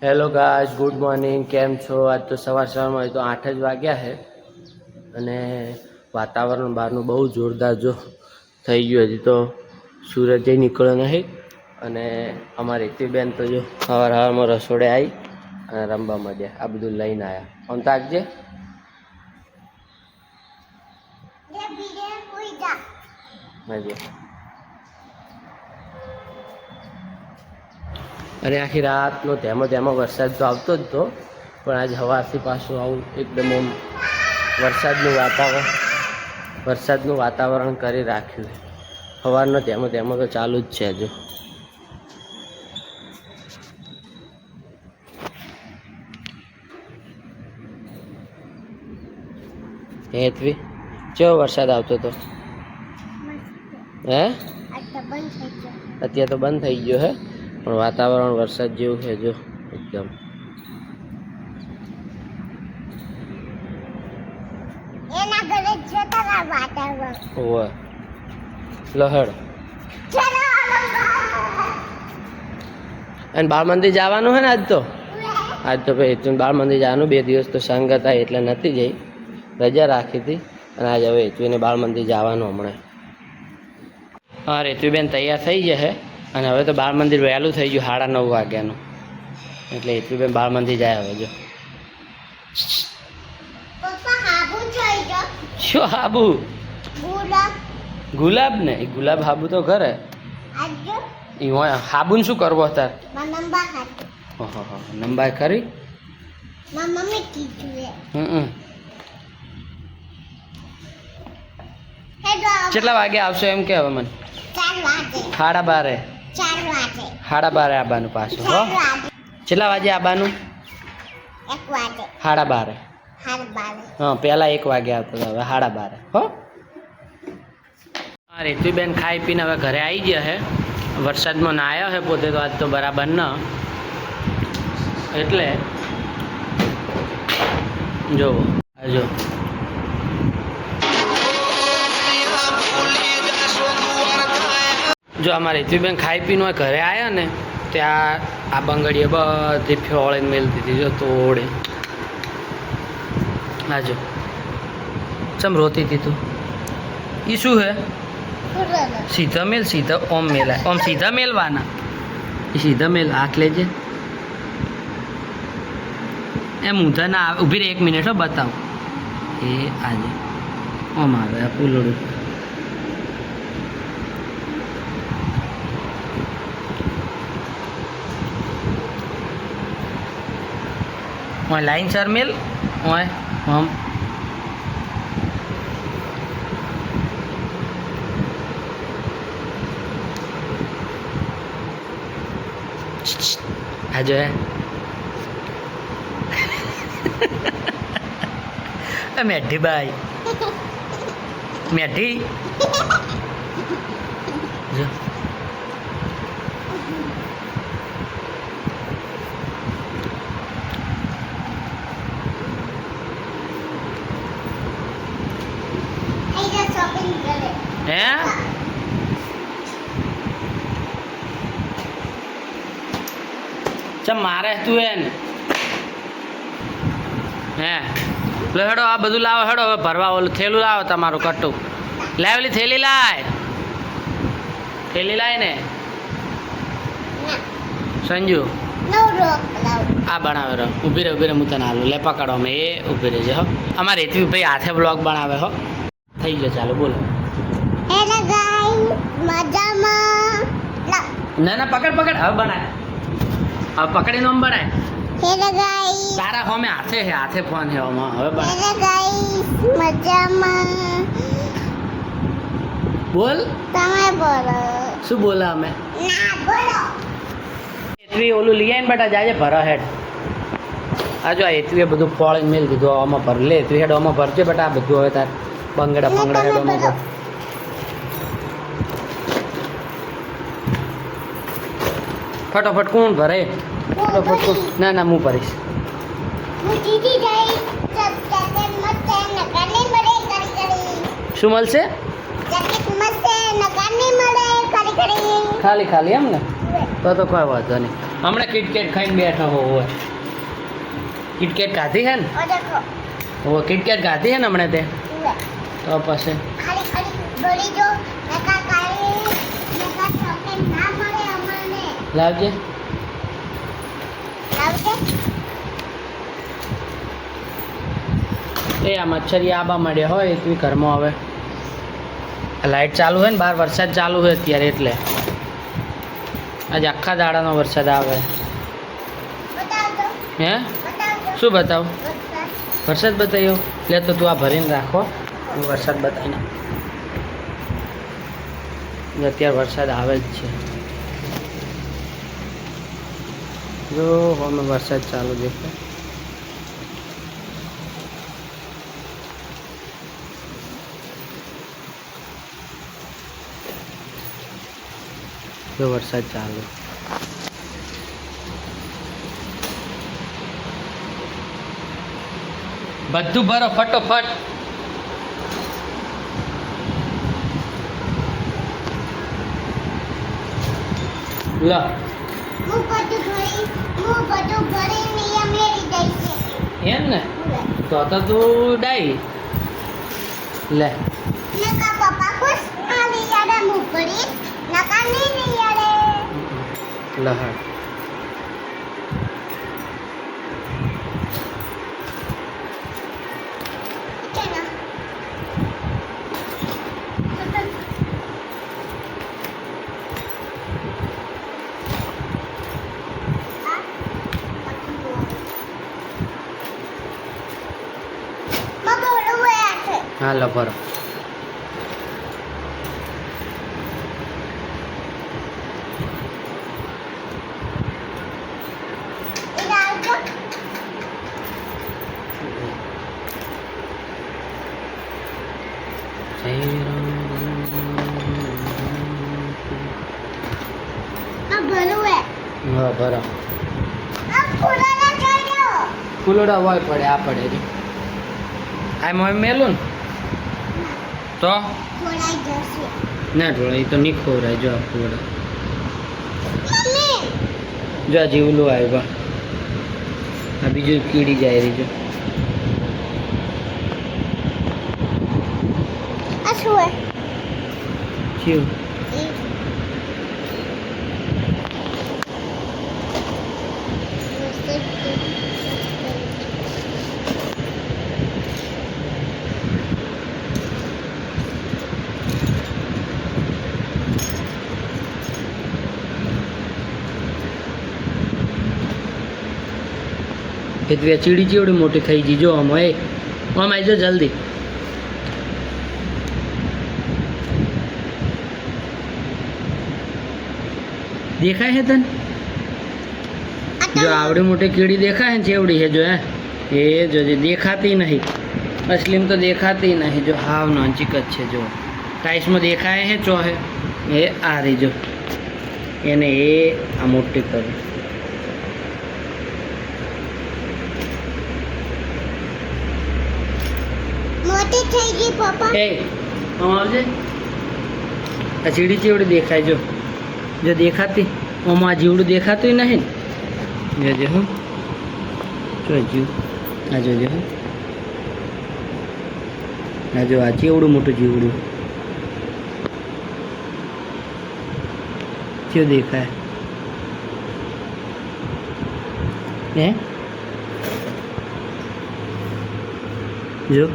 Hello guys, good morning. કેમ છો? આજ તો સવારમાં તો 8 જ વાગ્યા છે અને વાતાવરણ બહારનું બહુ જોરદાર જો થઈ ગયું. હજી તો સૂરજ નીકળ્યો નહીં અને અમારી રીતિબેન તો જો સવારમાં રસોડે આવી અને રમવા માંડ્યા. આ બધું લઈને આવ્યા. આમ તાકજે. અને આખી રાતનો તેમાં વરસાદ તો આવતો જ હતો, પણ આજે સવારથી પાછું આવું એકદમ એમ વરસાદનું વાતાવરણ કરી રાખ્યું. સવારનો તેમાં તો ચાલુ જ છે હજુ. હેતવી કેવો વરસાદ આવતો હતો? હે અત્યારે તો બંધ થઈ ગયો હે, પણ વાતાવરણ વરસાદ જેવું છે જો એકદમ. લહડ અને બાળ મંદિર જવાનું હે ને આજ તો ભાઈ બાળ મંદિર જવાનું. 2 દિવસ તો સંગત હતા એટલે નથી જઈ, રજા રાખી હતી. અને આજે હવે હેતુને બાળ મંદિર જવાનું હમણાં. હા, હેતુબેન તૈયાર થઈ જશે અને હવે તો બાળ મંદિર વહેલું થઈ ગયું, 9:30 વાગ્યાનું. એટલે હેતુબેન બાળ મંદિર જાય હવે જો. શું હાબુ? ગુલાબ ને ગુલાબ હાબુ તો ઘરે. હાબુને શું કરવો તાર? નંબા ખરી. કેટલા વાગે આવશો એમ કે હવે મને? 12:30. 12:30 આવવાનું પાછું. હો, કેટલા વાગે આવવાનું? 12:30. હા, પહેલા 1 વાગે આવતો હતો, હવે 12:30. હો. હા, રીતુબેન ખાઈ પીને હવે ઘરે આવી ગયા છે. વરસાદમાં ના આવ્યો છે પોતે તો આજ તો બરાબર ન, એટલે જોવો જો અમારે રીતુબેન ખાઈ પીને ઘરે આવ્યા ને ત્યાં આ બંગડીએ બધી ફોળીને મેલતી હતી જો તોડે. હા જો ચમ રોતી હતી તું? એ શું હે? સીધા મેલ, સીધા ઓમ મેલાય. ઓમ સીધા મેલવાના. એ સીધા મેલ. હાથ લેજે. એમ ઊંધા ના આવે. ઊભી રહે 1 મિનિટ હો, બતાવ. એ આજે ઓમ આવે આ પુલડું. ઓય લાઈન સર મેલ. ઓય ઓમ આ જો હે મેઠી ભાઈ, મેઠી જો. હે ચમ મારે તું હે ને? હે લો હેડો, આ બધું લાવો હેડો. હવે ભરવા ઓલું થેલું લાવો તમારું કટ્ટું. લાવેલી થેલી લાય, થેલી લાય ને સંજુ. આ બનાવે રહો. ઊભી રહે હું તને હાલું. લે પકડો. અમે એ ઊભી રહેજે હો. અમારે હેતુ ભાઈ હાથે બ્લોગ બનાવે હો. થઈ ગયો, ચાલો બોલો. ના ના પકડ પકડ. હવે બનાય. હવે પકડીને આમ બનાય. તારા હોમે હાથે હે, હાથે ફોન હે ઓમાં. હવે બોલ. તમે બોલો. શું બોલા અમે? હેતવી ઓલું લઈ આવીને બેટા જાજે ભરા હેડ. આ જો હેતવીએ બધું ફોળીને મેલ દીધું. આમાં ભર લે હેતવી હેડ. આમાં ભરજે બેટા આ બધું. હવે તાર બંગડા હેડ આમાં ભર. ફટાફટ કોણ ભરે? ફટાફટ. ના ના હું ભરીશ. શું મળશે? ખાલી ખાલી એમ ને? તો કોઈ વાંધો નહીં. હમણાં કિટકેટ ખાઈને બેઠા હોય કિટકેટ ખાધી હે ને હવે કિટકેટ ખાધી હે ને હમણાં તે તો પછી લાવજે એ આ મચ્છરી આબા મળ્યા હોય એટલી ઘરમાં હવે લાઇટ ચાલુ હોય ને બહાર વરસાદ ચાલુ હોય અત્યારે એટલે આજે આખા દાડાનો વરસાદ આવે હે શું બતાવ વરસાદ બતાવ્યો લે તો તું આ ભરીને રાખો હું વરસાદ બતાવીને અત્યારે વરસાદ આવે જ છે જો અમે વરસાદ ચાલુ દેખાય જો વરસાદ ચાલુ બધું ભરો ફટોફટ લો એમ ને તો તું ડાઈ લે લહણ હા લો ભરો હા ભરો ફૂલોડા હોય પડે આ પડે છે આ મમ્મી મેલું ને તો ના ઢોળાય તો નહીં ખોરાય જો આ ફૂલોડા જો આ જીવલું આવ્યું આ બીજું કીડી જાય રહી જો જીવ એ ચીડી ચીવડી મોટી થઈ ગઈ જો આમ એ આમ આવી જાઓ જલ્દી દેખાય છે તને જો આવડી મોટી કીડી દેખાય ને ચેવડી છે જો એ જોજે દેખાતી નહીં અસલીમ તો દેખાતી નહીં જો હાવ નજીક જ છે જો ટાઈસમાં દેખાય છે ચો હે એ આ રહી જો એને એ આ મોટી કરી મોટી થઈ ગઈ પપ્પા એ આમ આવજે આ ચીડી ચીવડી દેખાય જો જો દેખાતી આમાં આ જીવડું દેખાતું નહીં ને જોજે હું જોજો આ જોજે હું આ જો આ ચેવડું મોટું જીવડું કેવું દેખાય હે જો